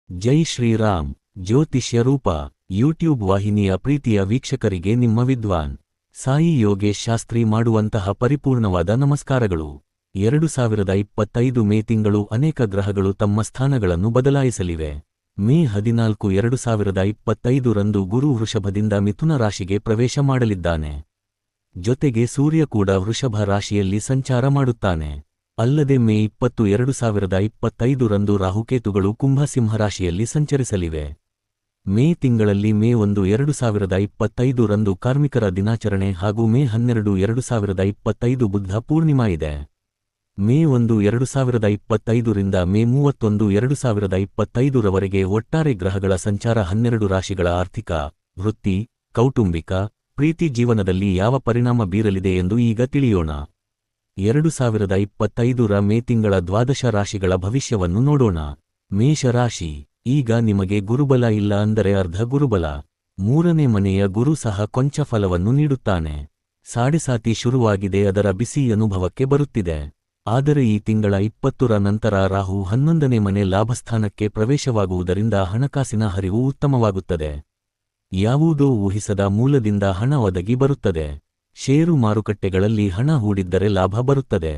ಜೈ ಶ್ರೀರಾಮ್. ಜ್ಯೋತಿಷ್ಯ ರೂಪ ಯೂಟ್ಯೂಬ್ ವಾಹಿನಿಯ ಪ್ರೀತಿಯ ವೀಕ್ಷಕರಿಗೆ ನಿಮ್ಮ ವಿದ್ವಾನ್ ಸಾಯಿ ಯೋಗೇಶ್ ಶಾಸ್ತ್ರಿ ಮಾಡುವಂತಹ ಪರಿಪೂರ್ಣವಾದ ನಮಸ್ಕಾರಗಳು. 2025 ಮೇ ತಿಂಗಳು ಅನೇಕ ಗ್ರಹಗಳು ತಮ್ಮ ಸ್ಥಾನಗಳನ್ನು ಬದಲಾಯಿಸಲಿವೆ. ಮೇ 14, 2025 ರಂದು ಗುರು ವೃಷಭದಿಂದ ಮಿಥುನ ರಾಶಿಗೆ ಪ್ರವೇಶ ಮಾಡಲಿದ್ದಾನೆ. ಜೊತೆಗೆ ಸೂರ್ಯ ಕೂಡ ವೃಷಭ ರಾಶಿಯಲ್ಲಿ ಸಂಚಾರ ಮಾಡುತ್ತಾನೆ. ಅಲ್ಲದೆ ಮೇ 20, 2025 ರಂದು ರಾಹುಕೇತುಗಳು ಕುಂಭ ಸಿಂಹರಾಶಿಯಲ್ಲಿ ಸಂಚರಿಸಲಿವೆ. ಮೇ ತಿಂಗಳಲ್ಲಿ ಮೇ 1, 2025 ರಂದು ಕಾರ್ಮಿಕರ ದಿನಾಚರಣೆ ಹಾಗೂ ಮೇ 12, 2025 ಬುದ್ಧ ಪೂರ್ಣಿಮಾ ಇದೆ. ಮೇ 1, 2025 ರಿಂದ ಮೇ 31, 2025 ರವರೆಗೆ ಒಟ್ಟಾರೆ ಗ್ರಹಗಳ ಸಂಚಾರ 12 ರಾಶಿಗಳ ಆರ್ಥಿಕ, ವೃತ್ತಿ, ಕೌಟುಂಬಿಕ, ಪ್ರೀತಿ ಜೀವನದಲ್ಲಿ ಯಾವ ಪರಿಣಾಮ ಬೀರಲಿದೆ ಎಂದು ಈಗ ತಿಳಿಯೋಣ. 2025 ರ ಮೇ ತಿಂಗಳ ದ್ವಾದಶ ರಾಶಿಗಳ ಭವಿಷ್ಯವನ್ನು ನೋಡೋಣ. ಮೇಷರಾಶಿ. ಈಗ ನಿಮಗೆ ಗುರುಬಲ ಇಲ್ಲ ಅಂದರೆ ಅರ್ಧ ಗುರುಬಲ. 3ನೇ ಮನೆಯ ಗುರು ಸಹ ಕೊಂಚ ಫಲವನ್ನು ನೀಡುತ್ತಾನೆ. ಸಾಡೆಸಾತಿ ಶುರುವಾಗಿದೆ, ಅದರ ಬಿಸಿ ಅನುಭವಕ್ಕೆ ಬರುತ್ತಿದೆ. ಆದರೆ ಈ ತಿಂಗಳ 20ರ ನಂತರ ರಾಹು 11ನೇ ಮನೆ ಲಾಭಸ್ಥಾನಕ್ಕೆ ಪ್ರವೇಶವಾಗುವುದರಿಂದ ಹಣಕಾಸಿನ ಹರಿವು ಉತ್ತಮವಾಗುತ್ತದೆ. ಯಾವುದೋ ಊಹಿಸದ ಮೂಲದಿಂದ ಹಣ ಒದಗಿ ಬರುತ್ತದೆ. ಷೇರು ಮಾರುಕಟ್ಟೆಗಳಲ್ಲಿ ಹಣ ಹೂಡಿದ್ದರೆ ಲಾಭ ಬರುತ್ತದೆ.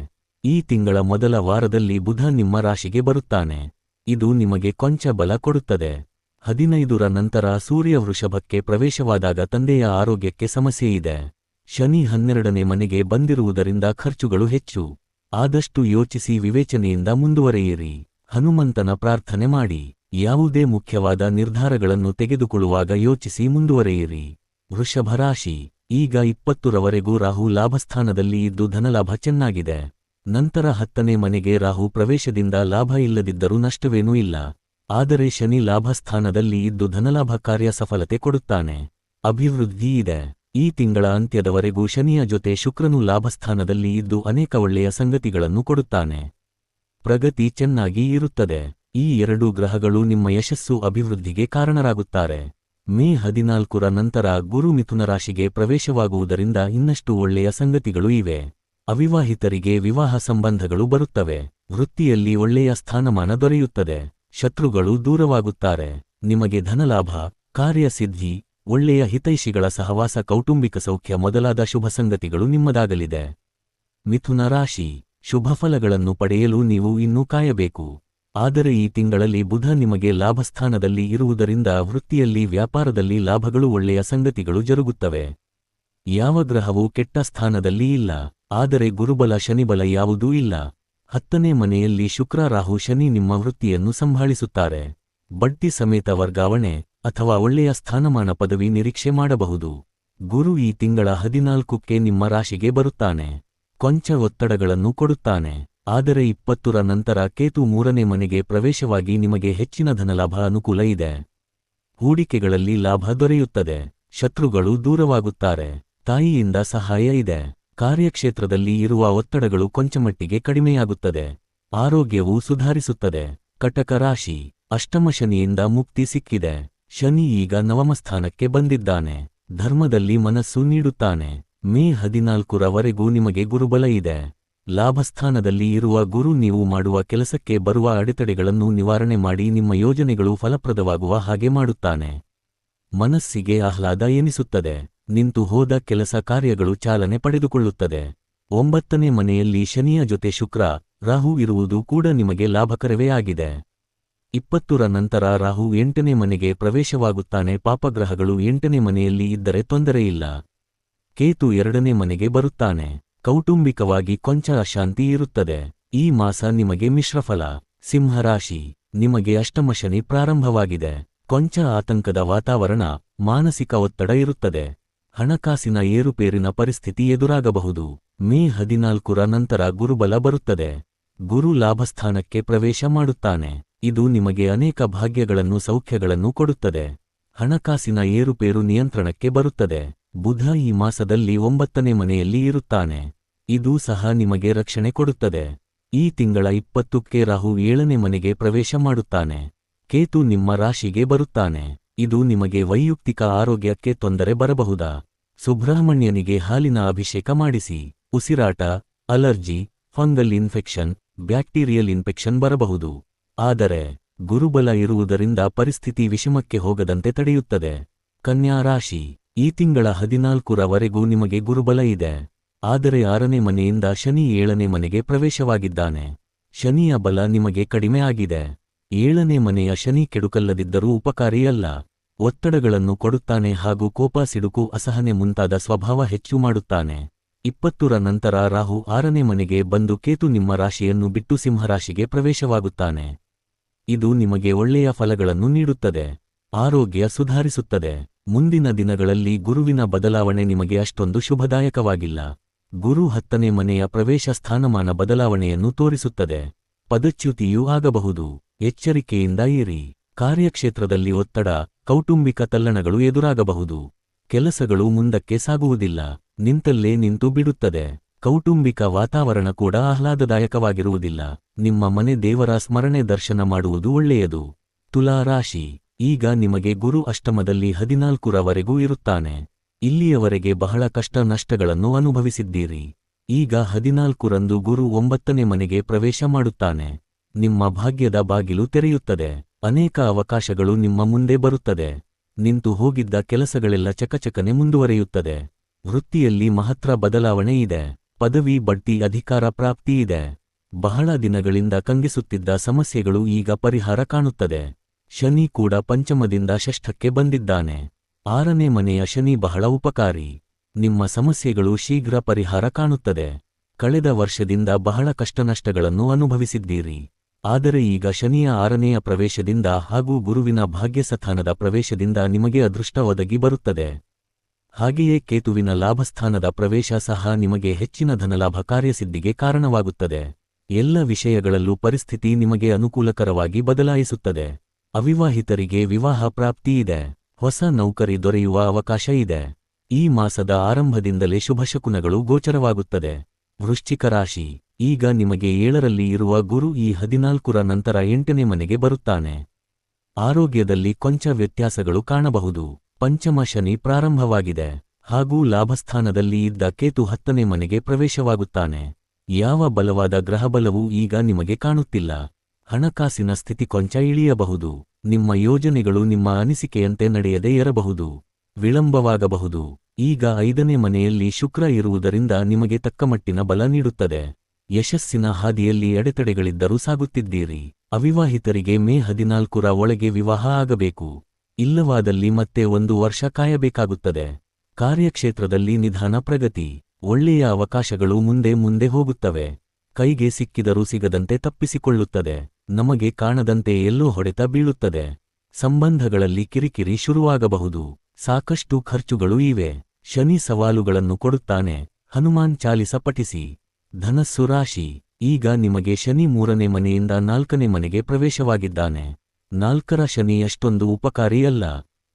ಈ ತಿಂಗಳ ಮೊದಲ ವಾರದಲ್ಲಿ ಬುಧ ನಿಮ್ಮ ರಾಶಿಗೆ ಬರುತ್ತಾನೆ. ಇದು ನಿಮಗೆ ಕೊಂಚ ಬಲ ಕೊಡುತ್ತದೆ. 15ರ ನಂತರ ಸೂರ್ಯ ವೃಷಭಕ್ಕೆ ಪ್ರವೇಶವಾದಾಗ ತಂದೆಯ ಆರೋಗ್ಯಕ್ಕೆ ಸಮಸ್ಯೆಯಿದೆ. ಶನಿ 12ನೇ ಮನೆಗೆ ಬಂದಿರುವುದರಿಂದ ಖರ್ಚುಗಳು ಹೆಚ್ಚು. ಆದಷ್ಟು ಯೋಚಿಸಿ ವಿವೇಚನೆಯಿಂದ ಮುಂದುವರೆಯಿರಿ. ಹನುಮಂತನ ಪ್ರಾರ್ಥನೆ ಮಾಡಿ. ಯಾವುದೇ ಮುಖ್ಯವಾದ ನಿರ್ಧಾರಗಳನ್ನು ತೆಗೆದುಕೊಳ್ಳುವಾಗ ಯೋಚಿಸಿ ಮುಂದುವರೆಯಿರಿ. ವೃಷಭ ರಾಶಿ. ಈಗ 20ರವರೆಗೂ ರಾಹು ಲಾಭಸ್ಥಾನದಲ್ಲಿ ಇದ್ದು ಧನಲಾಭ ಚೆನ್ನಾಗಿದೆ. ನಂತರ 10ನೇ ಮನೆಗೆ ರಾಹು ಪ್ರವೇಶದಿಂದ ಲಾಭ ಇಲ್ಲದಿದ್ದರೂ ನಷ್ಟವೇನೂ ಇಲ್ಲ. ಆದರೆ ಶನಿ ಲಾಭಸ್ಥಾನದಲ್ಲಿ ಇದ್ದು ಧನಲಾಭ ಕಾರ್ಯ ಸಫಲತೆ ಕೊಡುತ್ತಾನೆ. ಅಭಿವೃದ್ಧಿ ಇದೆ. ಈ ತಿಂಗಳ ಅಂತ್ಯದವರೆಗೂ ಶನಿಯ ಜೊತೆ ಶುಕ್ರನು ಲಾಭಸ್ಥಾನದಲ್ಲಿ ಇದ್ದು ಅನೇಕ ಒಳ್ಳೆಯ ಸಂಗತಿಗಳನ್ನು ಕೊಡುತ್ತಾನೆ. ಪ್ರಗತಿ ಚೆನ್ನಾಗಿ ಇರುತ್ತದೆ. ಈ 2 ಗ್ರಹಗಳು ನಿಮ್ಮ ಯಶಸ್ಸು ಅಭಿವೃದ್ಧಿಗೆ ಕಾರಣರಾಗುತ್ತಾರೆ. ಮೇ 14ರ ನಂತರ ಗುರು ಮಿಥುನ ರಾಶಿಗೆ ಪ್ರವೇಶವಾಗುವುದರಿಂದ ಇನ್ನಷ್ಟು ಒಳ್ಳೆಯ ಸಂಗತಿಗಳು ಇವೆ. ಅವಿವಾಹಿತರಿಗೆ ವಿವಾಹ ಸಂಬಂಧಗಳು ಬರುತ್ತವೆ. ವೃತ್ತಿಯಲ್ಲಿ ಒಳ್ಳೆಯ ಸ್ಥಾನಮಾನ ದೊರೆಯುತ್ತದೆ. ಶತ್ರುಗಳು ದೂರವಾಗುತ್ತಾರೆ. ನಿಮಗೆ ಧನಲಾಭ, ಕಾರ್ಯಸಿದ್ಧಿ, ಒಳ್ಳೆಯ ಹಿತೈಷಿಗಳ ಸಹವಾಸ, ಕೌಟುಂಬಿಕ ಸೌಖ್ಯ ಮೊದಲಾದ ಶುಭ ಸಂಗತಿಗಳು ನಿಮ್ಮದಾಗಲಿದೆ. ಮಿಥುನ ರಾಶಿ. ಶುಭಫಲಗಳನ್ನು ಪಡೆಯಲು ನೀವು ಇನ್ನೂ ಕಾಯಬೇಕು. ಆದರೆ ಈ ತಿಂಗಳಲ್ಲಿ ಬುಧ ನಿಮಗೆ ಲಾಭಸ್ಥಾನದಲ್ಲಿ ಇರುವುದರಿಂದ ವೃತ್ತಿಯಲ್ಲಿ, ವ್ಯಾಪಾರದಲ್ಲಿ ಲಾಭಗಳು, ಒಳ್ಳೆಯ ಸಂಗತಿಗಳು ಜರುಗುತ್ತವೆ. ಯಾವ ಗ್ರಹವೂ ಕೆಟ್ಟ ಸ್ಥಾನದಲ್ಲಿ ಇಲ್ಲ. ಆದರೆ ಗುರುಬಲ, ಶನಿಬಲ ಯಾವುದೂ ಇಲ್ಲ. 10ನೇ ಮನೆಯಲ್ಲಿ ಶುಕ್ರ, ರಾಹು, ಶನಿ ನಿಮ್ಮ ವೃತ್ತಿಯನ್ನು ಸಂಭಾಳಿಸುತ್ತಾರೆ. ಬಡ್ತಿ ಸಮೇತ ವರ್ಗಾವಣೆ ಅಥವಾ ಒಳ್ಳೆಯ ಸ್ಥಾನಮಾನ, ಪದವಿ ನಿರೀಕ್ಷೆ ಮಾಡಬಹುದು. ಗುರು ಈ ತಿಂಗಳ 14ಕ್ಕೆ ನಿಮ್ಮ ರಾಶಿಗೆ ಬರುತ್ತಾನೆ. ಕೊಂಚ ಒತ್ತಡಗಳನ್ನು ಕೊಡುತ್ತಾನೆ. ಆದರೆ 20ರ ನಂತರ ಕೇತು 3ನೇ ಮನೆಗೆ ಪ್ರವೇಶವಾಗಿ ನಿಮಗೆ ಹೆಚ್ಚಿನ ಧನಲಾಭ ಅನುಕೂಲ ಇದೆ. ಹೂಡಿಕೆಗಳಲ್ಲಿ ಲಾಭ ದೊರೆಯುತ್ತದೆ. ಶತ್ರುಗಳು ದೂರವಾಗುತ್ತಾರೆ. ತಾಯಿಯಿಂದ ಸಹಾಯ ಇದೆ. ಕಾರ್ಯಕ್ಷೇತ್ರದಲ್ಲಿ ಇರುವ ಒತ್ತಡಗಳು ಕೊಂಚಮಟ್ಟಿಗೆ ಕಡಿಮೆಯಾಗುತ್ತದೆ. ಆರೋಗ್ಯವು ಸುಧಾರಿಸುತ್ತದೆ. ಕಟಕ ರಾಶಿ. ಅಷ್ಟಮ ಶನಿಯಿಂದ ಮುಕ್ತಿ ಸಿಕ್ಕಿದೆ. ಶನಿ ಈಗ ನವಮಸ್ಥಾನಕ್ಕೆ ಬಂದಿದ್ದಾನೆ. ಧರ್ಮದಲ್ಲಿ ಮನಸ್ಸು ನೀಡುತ್ತಾನೆ. ಮೇ 14ರವರೆಗೂ ನಿಮಗೆ ಗುರುಬಲ ಇದೆ. ಲಾಭಸ್ಥಾನದಲ್ಲಿ ಇರುವ ಗುರು ನೀವು ಮಾಡುವ ಕೆಲಸಕ್ಕೆ ಬರುವ ಅಡೆತಡೆಗಳನ್ನು ನಿವಾರಣೆ ಮಾಡಿ ನಿಮ್ಮ ಯೋಜನೆಗಳು ಫಲಪ್ರದವಾಗುವ ಹಾಗೆ ಮಾಡುತ್ತಾನೆ. ಮನಸ್ಸಿಗೆ ಆಹ್ಲಾದ ಎನಿಸುತ್ತದೆ. ನಿಂತು ಹೋದ ಕೆಲಸ ಕಾರ್ಯಗಳು ಚಾಲನೆ ಪಡೆದುಕೊಳ್ಳುತ್ತದೆ. 9ನೇ ಮನೆಯಲ್ಲಿ ಶನಿಯ ಜೊತೆ ಶುಕ್ರ, ರಾಹು ಇರುವುದು ಕೂಡ ನಿಮಗೆ ಲಾಭಕರವೇ ಆಗಿದೆ. 20ರ ನಂತರ ರಾಹು 8ನೇ ಮನೆಗೆ ಪ್ರವೇಶವಾಗುತ್ತಾನೆ. ಪಾಪಗ್ರಹಗಳು 8ನೇ ಮನೆಯಲ್ಲಿ ಇದ್ದರೆ ತೊಂದರೆಯಿಲ್ಲ. ಕೇತು 2ನೇ ಮನೆಗೆ ಬರುತ್ತಾನೆ. ಕೌಟುಂಬಿಕವಾಗಿ ಕೊಂಚ ಅಶಾಂತಿ ಇರುತ್ತದೆ. ಈ ಮಾಸ ನಿಮಗೆ ಮಿಶ್ರಫಲ. ಸಿಂಹರಾಶಿ. ನಿಮಗೆ ಅಷ್ಟಮ ಶನಿ ಪ್ರಾರಂಭವಾಗಿದೆ. ಕೊಂಚ ಆತಂಕದ ವಾತಾವರಣ, ಮಾನಸಿಕ ಒತ್ತಡ ಇರುತ್ತದೆ. ಹಣಕಾಸಿನ ಏರುಪೇರಿನ ಪರಿಸ್ಥಿತಿ ಎದುರಾಗಬಹುದು. ಮೇ 14ರ ನಂತರ ಗುರುಬಲ ಬರುತ್ತದೆ. ಗುರು ಲಾಭಸ್ಥಾನಕ್ಕೆ ಪ್ರವೇಶ ಮಾಡುತ್ತಾನೆ. ಇದು ನಿಮಗೆ ಅನೇಕ ಭಾಗ್ಯಗಳನ್ನು, ಸೌಖ್ಯಗಳನ್ನು ಕೊಡುತ್ತದೆ. ಹಣಕಾಸಿನ ಏರುಪೇರು ನಿಯಂತ್ರಣಕ್ಕೆ ಬರುತ್ತದೆ. ಬುಧ ಈ ಮಾಸದಲ್ಲಿ 9ನೇ ಮನೆಯಲ್ಲಿ ಇರುತ್ತಾನೆ. ಇದು ಸಹ ನಿಮಗೆ ರಕ್ಷಣೆ ಕೊಡುತ್ತದೆ. ಈ ತಿಂಗಳ 20ಕ್ಕೆ ರಾಹು 7ನೇ ಮನೆಗೆ ಪ್ರವೇಶ ಮಾಡುತ್ತಾನೆ. ಕೇತು ನಿಮ್ಮ ರಾಶಿಗೆ ಬರುತ್ತಾನೆ. ಇದು ನಿಮಗೆ ವೈಯಕ್ತಿಕ ಆರೋಗ್ಯಕ್ಕೆ ತೊಂದರೆ ಬರಬಹುದಾ? ಸುಬ್ರಹ್ಮಣ್ಯನಿಗೆ ಹಾಲಿನ ಅಭಿಷೇಕ ಮಾಡಿಸಿ. ಉಸಿರಾಟ, allergy, fungal infection, bacterial infection ಬರಬಹುದು. ಆದರೆ ಗುರುಬಲ ಇರುವುದರಿಂದ ಪರಿಸ್ಥಿತಿ ವಿಷಮಕ್ಕೆ ಹೋಗದಂತೆ ತಡೆಯುತ್ತದೆ. ಕನ್ಯಾ ರಾಶಿ, ಈ ತಿಂಗಳ 14ರವರೆಗೂ ನಿಮಗೆ ಗುರುಬಲ ಇದೆ. ಆದರೆ 6ನೇ ಮನೆಯಿಂದ ಶನಿ 7ನೇ ಮನೆಗೆ ಪ್ರವೇಶವಾಗಿದ್ದಾನೆ. ಶನಿಯ ಬಲ ನಿಮಗೆ ಕಡಿಮೆ ಆಗಿದೆ. 7ನೇ ಮನೆಯ ಶನಿ ಕೆಡುಕಲ್ಲದಿದ್ದರೂ ಉಪಕಾರಿಯಲ್ಲ. ಒತ್ತಡಗಳನ್ನು ಕೊಡುತ್ತಾನೆ ಹಾಗೂ ಕೋಪ, ಸಿಡುಕು, ಅಸಹನೆ ಮುಂತಾದ ಸ್ವಭಾವ ಹೆಚ್ಚು ಮಾಡುತ್ತಾನೆ. 20ರ ನಂತರ ರಾಹು 6ನೇ ಮನೆಗೆ ಬಂದು ಕೇತು ನಿಮ್ಮ ರಾಶಿಯನ್ನು ಬಿಟ್ಟು ಸಿಂಹರಾಶಿಗೆ ಪ್ರವೇಶವಾಗುತ್ತಾನೆ. ಇದು ನಿಮಗೆ ಒಳ್ಳೆಯ ಫಲಗಳನ್ನು ನೀಡುತ್ತದೆ. ಆರೋಗ್ಯ ಸುಧಾರಿಸುತ್ತದೆ. ಮುಂದಿನ ದಿನಗಳಲ್ಲಿ ಗುರುವಿನ ಬದಲಾವಣೆ ನಿಮಗೆ ಅಷ್ಟೊಂದು ಶುಭದಾಯಕವಾಗಿಲ್ಲ. ಗುರು 10ನೇ ಮನೆಯ ಪ್ರವೇಶ ಸ್ಥಾನಮಾನ ಬದಲಾವಣೆಯನ್ನು ತೋರಿಸುತ್ತದೆ. ಪದಚ್ಯುತಿಯೂ ಆಗಬಹುದು. ಎಚ್ಚರಿಕೆಯಿಂದ ಇರಿ. ಕಾರ್ಯಕ್ಷೇತ್ರದಲ್ಲಿ ಒತ್ತಡ, ಕೌಟುಂಬಿಕ ತಲ್ಲಣಗಳು ಎದುರಾಗಬಹುದು. ಕೆಲಸಗಳು ಮುಂದಕ್ಕೆ ಸಾಗುವುದಿಲ್ಲ. ನಿಂತಲ್ಲೇ ನಿಂತು ಬಿಡುತ್ತದೆ. ಕೌಟುಂಬಿಕ ವಾತಾವರಣ ಕೂಡ ಆಹ್ಲಾದದಾಯಕವಾಗಿರುವುದಿಲ್ಲ. ನಿಮ್ಮ ಮನೆ ದೇವರ ಸ್ಮರಣೆ ದರ್ಶನ ಮಾಡುವುದು ಒಳ್ಳೆಯದು. ತುಲಾ ರಾಶಿ, ಈಗ ನಿಮಗೆ ಗುರು ಅಷ್ಟಮದಲ್ಲಿ 14ರವರೆಗೂ ಇರುತ್ತಾನೆ. ಇಲ್ಲಿಯವರೆಗೆ ಬಹಳ ಕಷ್ಟ ನಷ್ಟಗಳನ್ನು ಅನುಭವಿಸಿದ್ದೀರಿ. ಈಗ 14ರಂದು ಗುರು 9ನೇ ಮನೆಗೆ ಪ್ರವೇಶ ಮಾಡುತ್ತಾನೆ. ನಿಮ್ಮ ಭಾಗ್ಯದ ಬಾಗಿಲು ತೆರೆಯುತ್ತದೆ. ಅನೇಕ ಅವಕಾಶಗಳು ನಿಮ್ಮ ಮುಂದೆ ಬರುತ್ತದೆ. ನಿಂತು ಹೋಗಿದ್ದ ಕೆಲಸಗಳೆಲ್ಲ ಚಕಚಕನೆ ಮುಂದುವರೆಯುತ್ತದೆ. ವೃತ್ತಿಯಲ್ಲಿ ಮಹತ್ತರ ಬದಲಾವಣೆ ಇದೆ. ಪದವಿ, ಬಡ್ತಿ, ಅಧಿಕಾರ ಪ್ರಾಪ್ತಿ ಇದೆ. ಬಹಳ ದಿನಗಳಿಂದ ಕಂಗೆಸುತ್ತಿದ್ದ ಸಮಸ್ಯೆಗಳು ಈಗ ಪರಿಹಾರ ಕಾಣುತ್ತದೆ. ಶನಿ ಕೂಡ ಪಂಚಮದಿಂದ ಷಷ್ಠಕ್ಕೆ ಬಂದಿದ್ದಾನೆ. 6ನೇ ಮನೆಯ ಶನಿ ಬಹಳ ಉಪಕಾರಿ. ನಿಮ್ಮ ಸಮಸ್ಯೆಗಳು ಶೀಘ್ರ ಪರಿಹಾರ ಕಾಣುತ್ತದೆ. ಕಳೆದ ವರ್ಷದಿಂದ ಬಹಳ ಕಷ್ಟನಷ್ಟಗಳನ್ನು ಅನುಭವಿಸಿದ್ದೀರಿ. ಆದರೆ ಈಗ ಶನಿಯ 6ನೇಯ ಪ್ರವೇಶದಿಂದ ಹಾಗೂ ಗುರುವಿನ ಭಾಗ್ಯಸ್ಥಾನದ ಪ್ರವೇಶದಿಂದ ನಿಮಗೆ ಅದೃಷ್ಟ ಒದಗಿ ಬರುತ್ತದೆ. ಹಾಗೆಯೇ ಕೇತುವಿನ ಲಾಭಸ್ಥಾನದ ಪ್ರವೇಶ ಸಹ ನಿಮಗೆ ಹೆಚ್ಚಿನ ಧನಲಾಭ, ಕಾರ್ಯಸಿದ್ಧಿಗೆ ಕಾರಣವಾಗುತ್ತದೆ. ಎಲ್ಲ ವಿಷಯಗಳಲ್ಲೂ ಪರಿಸ್ಥಿತಿ ನಿಮಗೆ ಅನುಕೂಲಕರವಾಗಿ ಬದಲಾಯಿಸುತ್ತದೆ. ಅವಿವಾಹಿತರಿಗೆ ವಿವಾಹ ಪ್ರಾಪ್ತಿ ಇದೆ. ಹೊಸ ನೌಕರಿ ದೊರೆಯುವ ಅವಕಾಶ ಇದೆ. ಈ ಮಾಸದ ಆರಂಭದಿಂದಲೇ ಶುಭಶಕುನಗಳು ಗೋಚರವಾಗುತ್ತದೆ. ವೃಶ್ಚಿಕ ರಾಶಿ, ಈಗ ನಿಮಗೆ 7ರಲ್ಲಿ ಇರುವ ಗುರು ಈ 14ರ ನಂತರ 8ನೇ ಮನೆಗೆ ಬರುತ್ತಾನೆ. ಆರೋಗ್ಯದಲ್ಲಿ ಕೊಂಚ ವ್ಯತ್ಯಾಸಗಳು ಕಾಣಬಹುದು. ಪಂಚಮ ಶನಿ ಪ್ರಾರಂಭವಾಗಿದೆ ಹಾಗೂ ಲಾಭಸ್ಥಾನದಲ್ಲಿ ಇದ್ದ ಕೇತು 10ನೇ ಮನೆಗೆ ಪ್ರವೇಶವಾಗುತ್ತಾನೆ. ಯಾವ ಬಲವಾದ ಗ್ರಹಬಲವೂ ಈಗ ನಿಮಗೆ ಕಾಣುತ್ತಿಲ್ಲ. ಹಣಕಾಸಿನ ಸ್ಥಿತಿ ಕೊಂಚ ಇಳಿಯಬಹುದು. ನಿಮ್ಮ ಯೋಜನೆಗಳು ನಿಮ್ಮ ಅನಿಸಿಕೆಯಂತೆ ನಡೆಯದೇ ಇರಬಹುದು. ವಿಳಂಬವಾಗಬಹುದು. ಈಗ 5ನೇ ಮನೆಯಲ್ಲಿ ಶುಕ್ರ ಇರುವುದರಿಂದ ನಿಮಗೆ ತಕ್ಕಮಟ್ಟಿನ ಬಲ ನೀಡುತ್ತದೆ. ಯಶಸ್ಸಿನ ಹಾದಿಯಲ್ಲಿ ಅಡೆತಡೆಗಳಿದ್ದರೂ ಸಾಗುತ್ತಿದ್ದೀರಿ. ಅವಿವಾಹಿತರಿಗೆ ಮೇ 14ರ ಒಳಗೆ ವಿವಾಹ ಆಗಬೇಕು. ಇಲ್ಲವಾದಲ್ಲಿ ಮತ್ತೆ 1 ವರ್ಷ ಕಾಯಬೇಕಾಗುತ್ತದೆ. ಕಾರ್ಯಕ್ಷೇತ್ರದಲ್ಲಿ ನಿಧಾನ ಪ್ರಗತಿ. ಒಳ್ಳೆಯ ಅವಕಾಶಗಳು ಮುಂದೆ ಮುಂದೆ ಹೋಗುತ್ತವೆ. ಕೈಗೆ ಸಿಕ್ಕಿದರೂ ಸಿಗದಂತೆ ತಪ್ಪಿಸಿಕೊಳ್ಳುತ್ತದೆ. ನಮಗೆ ಕಾಣದಂತೆ ಎಲ್ಲೋ ಹೊಡೆತ ಬೀಳುತ್ತದೆ. ಸಂಬಂಧಗಳಲ್ಲಿ ಕಿರಿಕಿರಿ ಶುರುವಾಗಬಹುದು. ಸಾಕಷ್ಟು ಖರ್ಚುಗಳು ಇವೆ. ಶನಿ ಸವಾಲುಗಳನ್ನು ಕೊಡುತ್ತಾನೆ. ಹನುಮಾನ್ ಚಾಲಿಸ ಪಠಿಸಿ. ಧನಸ್ಸು ರಾಶಿ, ಈಗ ನಿಮಗೆ ಶನಿ 3ನೇ ಮನೆಯಿಂದ 4ನೇ ಮನೆಗೆ ಪ್ರವೇಶವಾಗಿದ್ದಾನೆ. 4ರ ಶನಿ ಅಷ್ಟೊಂದು ಉಪಕಾರಿಯಲ್ಲ,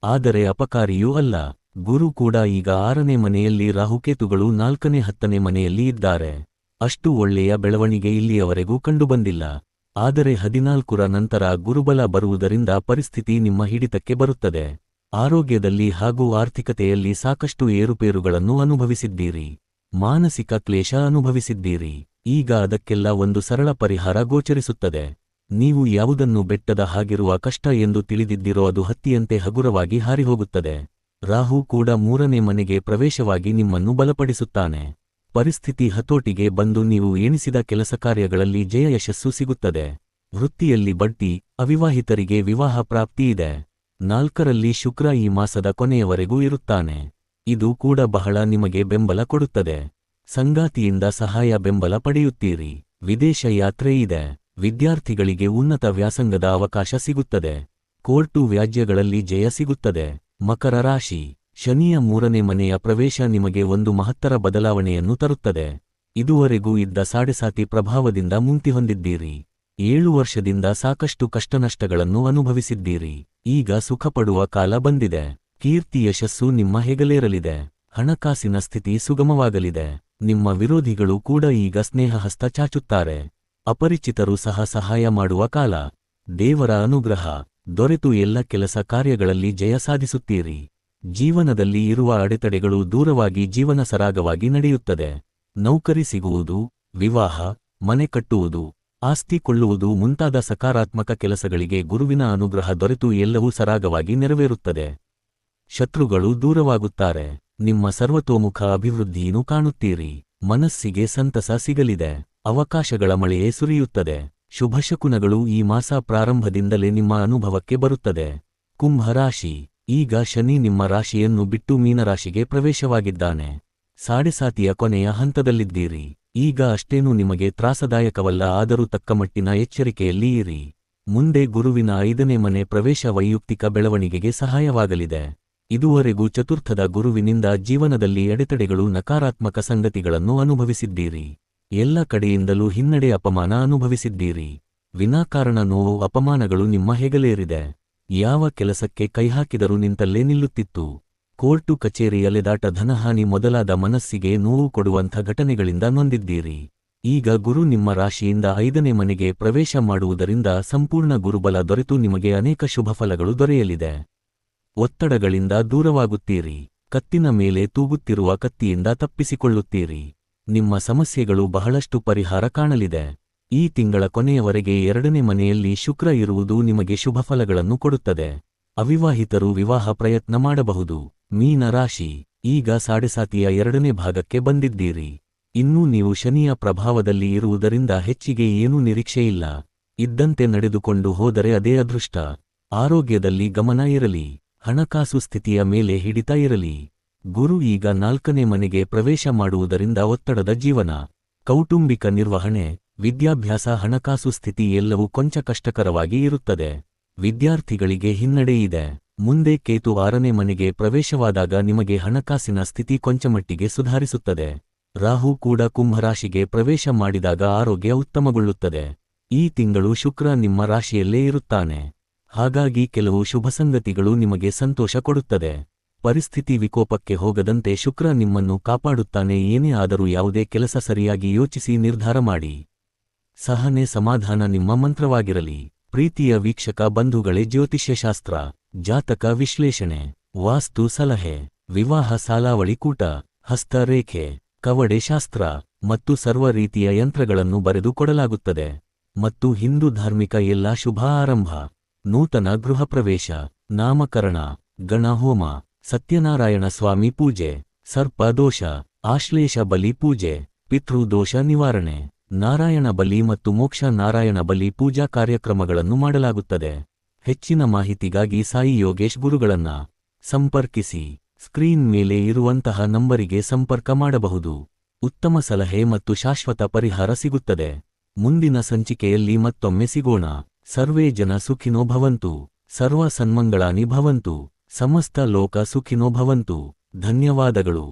ಆದರೆ ಅಪಕಾರಿಯೂ ಅಲ್ಲ. ಗುರು ಕೂಡ ಈಗ 6ನೇ ಮನೆಯಲ್ಲಿ, ರಾಹುಕೇತುಗಳು 4ನೇ 10ನೇ ಮನೆಯಲ್ಲಿ ಇದ್ದಾರೆ. ಅಷ್ಟು ಒಳ್ಳೆಯ ಬೆಳವಣಿಗೆ ಇಲ್ಲಿಯವರೆಗೂ ಕಂಡುಬಂದಿಲ್ಲ. ಆದರೆ 14ರ ನಂತರ ಗುರುಬಲ ಬರುವುದರಿಂದ ಪರಿಸ್ಥಿತಿ ನಿಮ್ಮ ಹಿಡಿತಕ್ಕೆ ಬರುತ್ತದೆ. ಆರೋಗ್ಯದಲ್ಲಿ ಹಾಗೂ ಆರ್ಥಿಕತೆಯಲ್ಲಿ ಸಾಕಷ್ಟು ಏರುಪೇರುಗಳನ್ನು ಅನುಭವಿಸಿದ್ದೀರಿ. ಮಾನಸಿಕ ಕ್ಲೇಶ ಅನುಭವಿಸಿದ್ದೀರಿ. ಈಗ ಅದಕ್ಕೆಲ್ಲ ಒಂದು ಸರಳ ಪರಿಹಾರ ಗೋಚರಿಸುತ್ತದೆ. ನೀವು ಯಾವುದನ್ನು ಬೆಟ್ಟದ ಹಾಗಿರುವ ಕಷ್ಟ ಎಂದು ತಿಳಿದಿದ್ದಿರೋ ಅದು ಹತ್ತಿಯಂತೆ ಹಗುರವಾಗಿ ಹಾರಿಹೋಗುತ್ತದೆ. ರಾಹು ಕೂಡ 3ನೇ ಮನೆಗೆ ಪ್ರವೇಶವಾಗಿ ನಿಮ್ಮನ್ನು ಬಲಪಡಿಸುತ್ತಾನೆ. ಪರಿಸ್ಥಿತಿ ಹತೋಟಿಗೆ ಬಂದು ನೀವು ಎಣಿಸಿದ ಕೆಲಸ ಕಾರ್ಯಗಳಲ್ಲಿ ಜಯ, ಯಶಸ್ಸು ಸಿಗುತ್ತದೆ. ವೃತ್ತಿಯಲ್ಲಿ ಬಡ್ತಿ, ಅವಿವಾಹಿತರಿಗೆ ವಿವಾಹ ಪ್ರಾಪ್ತಿ ಇದೆ. 4ರಲ್ಲಿ ಶುಕ್ರ ಈ ಮಾಸದ ಕೊನೆಯವರೆಗೂ ಇರುತ್ತಾನೆ. ಇದು ಕೂಡ ಬಹಳ ನಿಮಗೆ ಬೆಂಬಲ ಕೊಡುತ್ತದೆ. ಸಂಗಾತಿಯಿಂದ ಸಹಾಯ, ಬೆಂಬಲ ಪಡೆಯುತ್ತೀರಿ. ವಿದೇಶ ಯಾತ್ರೆ ಇದೆ. ವಿದ್ಯಾರ್ಥಿಗಳಿಗೆ ಉನ್ನತ ವ್ಯಾಸಂಗದ ಅವಕಾಶ ಸಿಗುತ್ತದೆ. ಕೋರ್ಟು ವ್ಯಾಜ್ಯಗಳಲ್ಲಿ ಜಯ ಸಿಗುತ್ತದೆ. ಮಕರ ರಾಶಿ, ಶನಿಯ 3ನೇ ಮನೆಯ ಪ್ರವೇಶ ನಿಮಗೆ ಒಂದು ಮಹತ್ತರ ಬದಲಾವಣೆಯನ್ನು ತರುತ್ತದೆ. ಇದುವರೆಗೂ ಇದ್ದ ಸಾಡೆಸಾತಿ ಪ್ರಭಾವದಿಂದ ಮುಕ್ತಿ ಹೊಂದಿದ್ದೀರಿ. 7 ವರ್ಷದಿಂದ ಸಾಕಷ್ಟು ಕಷ್ಟನಷ್ಟಗಳನ್ನು ಅನುಭವಿಸಿದ್ದೀರಿ. ಈಗ ಸುಖಪಡುವ ಕಾಲ ಬಂದಿದೆ. ಕೀರ್ತಿ, ಯಶಸ್ಸು ನಿಮ್ಮ ಹೆಗಲೇರಲಿದೆ. ಹಣಕಾಸಿನ ಸ್ಥಿತಿ ಸುಗಮವಾಗಲಿದೆ. ನಿಮ್ಮ ವಿರೋಧಿಗಳು ಕೂಡ ಈಗ ಸ್ನೇಹಹಸ್ತ ಚಾಚುತ್ತಾರೆ. ಅಪರಿಚಿತರು ಸಹ ಸಹಾಯ ಮಾಡುವ ಕಾಲ. ದೇವರ ಅನುಗ್ರಹ ದೊರೆತು ಎಲ್ಲ ಕೆಲಸ ಕಾರ್ಯಗಳಲ್ಲಿ ಜಯ ಸಾಧಿಸುತ್ತೀರಿ. ಜೀವನದಲ್ಲಿ ಇರುವ ಅಡೆತಡೆಗಳು ದೂರವಾಗಿ ಜೀವನ ಸರಾಗವಾಗಿ ನಡೆಯುತ್ತದೆ. ನೌಕರಿ ಸಿಗುವುದು, ವಿವಾಹ, ಮನೆ ಕಟ್ಟುವುದು, ಆಸ್ತಿ ಕೊಳ್ಳುವುದು ಮುಂತಾದ ಸಕಾರಾತ್ಮಕ ಕೆಲಸಗಳಿಗೆ ಗುರುವಿನ ಅನುಗ್ರಹ ದೊರೆತು ಎಲ್ಲವೂ ಸರಾಗವಾಗಿ ನೆರವೇರುತ್ತದೆ. ಶತ್ರುಗಳು ದೂರವಾಗುತ್ತಾರೆ. ನಿಮ್ಮ ಸರ್ವತೋಮುಖ ಅಭಿವೃದ್ಧಿಯನ್ನು ಕಾಣುತ್ತೀರಿ. ಮನಸ್ಸಿಗೆ ಸಂತಸ ಸಿಗಲಿದೆ. ಅವಕಾಶಗಳ ಮಳೆಯೇ ಸುರಿಯುತ್ತದೆ. ಶುಭಶಕುನಗಳು ಈ ಮಾಸ ಪ್ರಾರಂಭದಿಂದಲೇ ನಿಮ್ಮ ಅನುಭವಕ್ಕೆ ಬರುತ್ತದೆ. ಕುಂಭರಾಶಿ. ಈಗ ಶನಿ ನಿಮ್ಮ ರಾಶಿಯನ್ನು ಬಿಟ್ಟು ಮೀನರಾಶಿಗೆ ಪ್ರವೇಶವಾಗಿದ್ದಾನೆ. ಸಾಡೆಸಾತಿಯ ಕೊನೆಯ ಹಂತದಲ್ಲಿದ್ದೀರಿ. ಈಗ ಅಷ್ಟೇನೂ ನಿಮಗೆ ತ್ರಾಸದಾಯಕವಲ್ಲ, ಆದರೂ ತಕ್ಕಮಟ್ಟಿನ ಎಚ್ಚರಿಕೆಯಲ್ಲಿ ಇರಿ. ಮುಂದೆ ಗುರುವಿನ 5ನೇ ಮನೆ ಪ್ರವೇಶ ವೈಯಕ್ತಿಕ ಬೆಳವಣಿಗೆಗೆ ಸಹಾಯವಾಗಲಿದೆ. ಇದುವರೆಗೂ ಚತುರ್ಥದ ಗುರುವಿನಿಂದ ಜೀವನದಲ್ಲಿ ಅಡೆತಡೆಗಳು, ನಕಾರಾತ್ಮಕ ಸಂಗತಿಗಳನ್ನು ಅನುಭವಿಸಿದ್ದೀರಿ. ಎಲ್ಲ ಕಡೆಯಿಂದಲೂ ಹಿನ್ನಡೆ, ಅಪಮಾನ ಅನುಭವಿಸಿದ್ದೀರಿ. ವಿನಾಕಾರಣ ನೋವು, ಅಪಮಾನಗಳು ನಿಮ್ಮ ಹೆಗಲೇರಿದೆ. ಯಾವ ಕೆಲಸಕ್ಕೆ ಕೈಹಾಕಿದರೂ ನಿಂತಲ್ಲೇ ನಿಲ್ಲುತ್ತಿತ್ತು. ಕೋರ್ಟು ಕಚೇರಿ, ಅಲೆದಾಟ, ಧನಹಾನಿ ಮೊದಲಾದ ಮನಸ್ಸಿಗೆ ನೋವು ಕೊಡುವಂಥ ಘಟನೆಗಳಿಂದ ನೊಂದಿದ್ದೀರಿ. ಈಗ ಗುರು ನಿಮ್ಮ ರಾಶಿಯಿಂದ 5ನೇ ಮನೆಗೆ ಪ್ರವೇಶ ಮಾಡುವುದರಿಂದ ಸಂಪೂರ್ಣ ಗುರುಬಲ ದೊರೆತು ನಿಮಗೆ ಅನೇಕ ಶುಭಫಲಗಳು ದೊರೆಯಲಿದೆ. ಒತ್ತಡಗಳಿಂದ ದೂರವಾಗುತ್ತೀರಿ. ಕತ್ತಿನ ಮೇಲೆ ತೂಗುತ್ತಿರುವ ಕತ್ತಿಯಿಂದ ತಪ್ಪಿಸಿಕೊಳ್ಳುತ್ತೀರಿ. ನಿಮ್ಮ ಸಮಸ್ಯೆಗಳು ಬಹಳಷ್ಟು ಪರಿಹಾರ ಕಾಣಲಿದೆ. ಈ ತಿಂಗಳ ಕೊನೆಯವರೆಗೆ 2ನೇ ಮನೆಯಲ್ಲಿ ಶುಕ್ರ ಇರುವುದು ನಿಮಗೆ ಶುಭಫಲಗಳನ್ನು ಕೊಡುತ್ತದೆ. ಅವಿವಾಹಿತರು ವಿವಾಹ ಪ್ರಯತ್ನ ಮಾಡಬಹುದು. ಮೀನ ರಾಶಿ. ಈಗ ಸಾಡೆಸಾತಿಯ 2ನೇ ಭಾಗಕ್ಕೆ ಬಂದಿದ್ದೀರಿ. ಇನ್ನೂ ನೀವು ಶನಿಯ ಪ್ರಭಾವದಲ್ಲಿ ಇರುವುದರಿಂದ ಹೆಚ್ಚಿಗೆ ಏನೂ ನಿರೀಕ್ಷೆಯಿಲ್ಲ. ಇದ್ದಂತೆ ನಡೆದುಕೊಂಡು ಹೋದರೆ ಅದೇ ಅದೃಷ್ಟ. ಆರೋಗ್ಯದಲ್ಲಿ ಗಮನ ಇರಲಿ. ಹಣಕಾಸು ಸ್ಥಿತಿಯ ಮೇಲೆ ಹಿಡಿತ ಇರಲಿ. ಗುರು ಈಗ 4ನೇ ಮನೆಗೆ ಪ್ರವೇಶ ಮಾಡುವುದರಿಂದ ಒತ್ತಡದ ಜೀವನ, ಕೌಟುಂಬಿಕ ನಿರ್ವಹಣೆ, ವಿದ್ಯಾಭ್ಯಾಸ, ಹಣಕಾಸು ಸ್ಥಿತಿ ಎಲ್ಲವೂ ಕೊಂಚ ಕಷ್ಟಕರವಾಗಿ ಇರುತ್ತದೆ. ವಿದ್ಯಾರ್ಥಿಗಳಿಗೆ ಹಿನ್ನಡೆ ಇದೆ. ಮುಂದೆ ಕೇತು 6ನೇ ಮನೆಗೆ ಪ್ರವೇಶವಾದಾಗ ನಿಮಗೆ ಹಣಕಾಸಿನ ಸ್ಥಿತಿ ಕೊಂಚಮಟ್ಟಿಗೆ ಸುಧಾರಿಸುತ್ತದೆ. ರಾಹು ಕೂಡ ಕುಂಭರಾಶಿಗೆ ಪ್ರವೇಶ ಮಾಡಿದಾಗ ಆರೋಗ್ಯ ಉತ್ತಮಗೊಳ್ಳುತ್ತದೆ. ಈ ತಿಂಗಳು ಶುಕ್ರ ನಿಮ್ಮ ರಾಶಿಯಲ್ಲೇ ಇರುತ್ತಾನೆ. ಹಾಗಾಗಿ ಕೆಲವು ಶುಭಸಂಗತಿಗಳು ನಿಮಗೆ ಸಂತೋಷ ಕೊಡುತ್ತದೆ. ಪರಿಸ್ಥಿತಿ ವಿಕೋಪಕ್ಕೆ ಹೋಗದಂತೆ ಶುಕ್ರ ನಿಮ್ಮನ್ನು ಕಾಪಾಡುತ್ತಾನೆ. ಏನೇ ಆದರೂ ಯಾವುದೇ ಕೆಲಸ ಸರಿಯಾಗಿ ಯೋಚಿಸಿ ನಿರ್ಧಾರ ಮಾಡಿ. ಸಹನೆ, ಸಮಾಧಾನ ನಿಮ್ಮ ಮಂತ್ರವಾಗಿರಲಿ. ಪ್ರೀತಿಯ ವೀಕ್ಷಕ ಬಂಧುಗಳೇ, ಜ್ಯೋತಿಷ್ಯಶಾಸ್ತ್ರ, ಜಾತಕ ವಿಶ್ಲೇಷಣೆ, ವಾಸ್ತು ಸಲಹೆ, ವಿವಾಹ ಸಾಲಾವಳಿ ಕೂಟ, ಹಸ್ತರೇಖೆ, ಕವಡೆ ಶಾಸ್ತ್ರ ಮತ್ತು ಸರ್ವ ರೀತಿಯ ಯಂತ್ರಗಳನ್ನು ಬರೆದು ಕೊಡಲಾಗುತ್ತದೆ. ಮತ್ತು ಹಿಂದೂ ಧಾರ್ಮಿಕ ಎಲ್ಲ ಶುಭ ಆರಂಭ, ನೂತನ ಗೃಹ ಪ್ರವೇಶ, ನಾಮಕರಣ, ಗಣಹೋಮ, ಸತ್ಯನಾರಾಯಣ ಸ್ವಾಮಿ ಪೂಜೆ, ಸರ್ಪ ದೋಷ, ಆಶ್ಲೇಷ ಬಲಿ ಪೂಜೆ, ಪಿತೃದೋಷ ನಿವಾರಣೆ, ನಾರಾಯಣ ಬಲಿ ಮತ್ತು ಮೋಕ್ಷ ನಾರಾಯಣ ಬಲಿ ಪೂಜಾ ಕಾರ್ಯಕ್ರಮಗಳನ್ನು ಮಾಡಲಾಗುತ್ತದೆ. ಹೆಚ್ಚಿನ ಮಾಹಿತಿಗಾಗಿ ಸಾಯಿ ಯೋಗೇಶ್ ಗುರುಗಳನ್ನ ಸಂಪರ್ಕಿಸಿ. ಸ್ಕ್ರೀನ್ ಮೇಲೆ ಇರುವಂತಹ ನಂಬರಿಗೆ ಸಂಪರ್ಕ ಮಾಡಬಹುದು. ಉತ್ತಮ ಸಲಹೆ ಮತ್ತು ಶಾಶ್ವತ ಪರಿಹಾರ ಸಿಗುತ್ತದೆ. ಮುಂದಿನ ಸಂಚಿಕೆಯಲ್ಲಿ ಮತ್ತೊಮ್ಮೆ ಸಿಗೋಣ. ಸರ್ವೇ ಜನ ಸುಖಿನೋ ಭವಂತು. ಸರ್ವ ಸನ್ಮಂಗಳಾನಿ ಭವಂತು. ಸಮಸ್ತ ಲೋಕ ಸುಖಿನೋ ಭವಂತು. ಧನ್ಯವಾದಗಳು.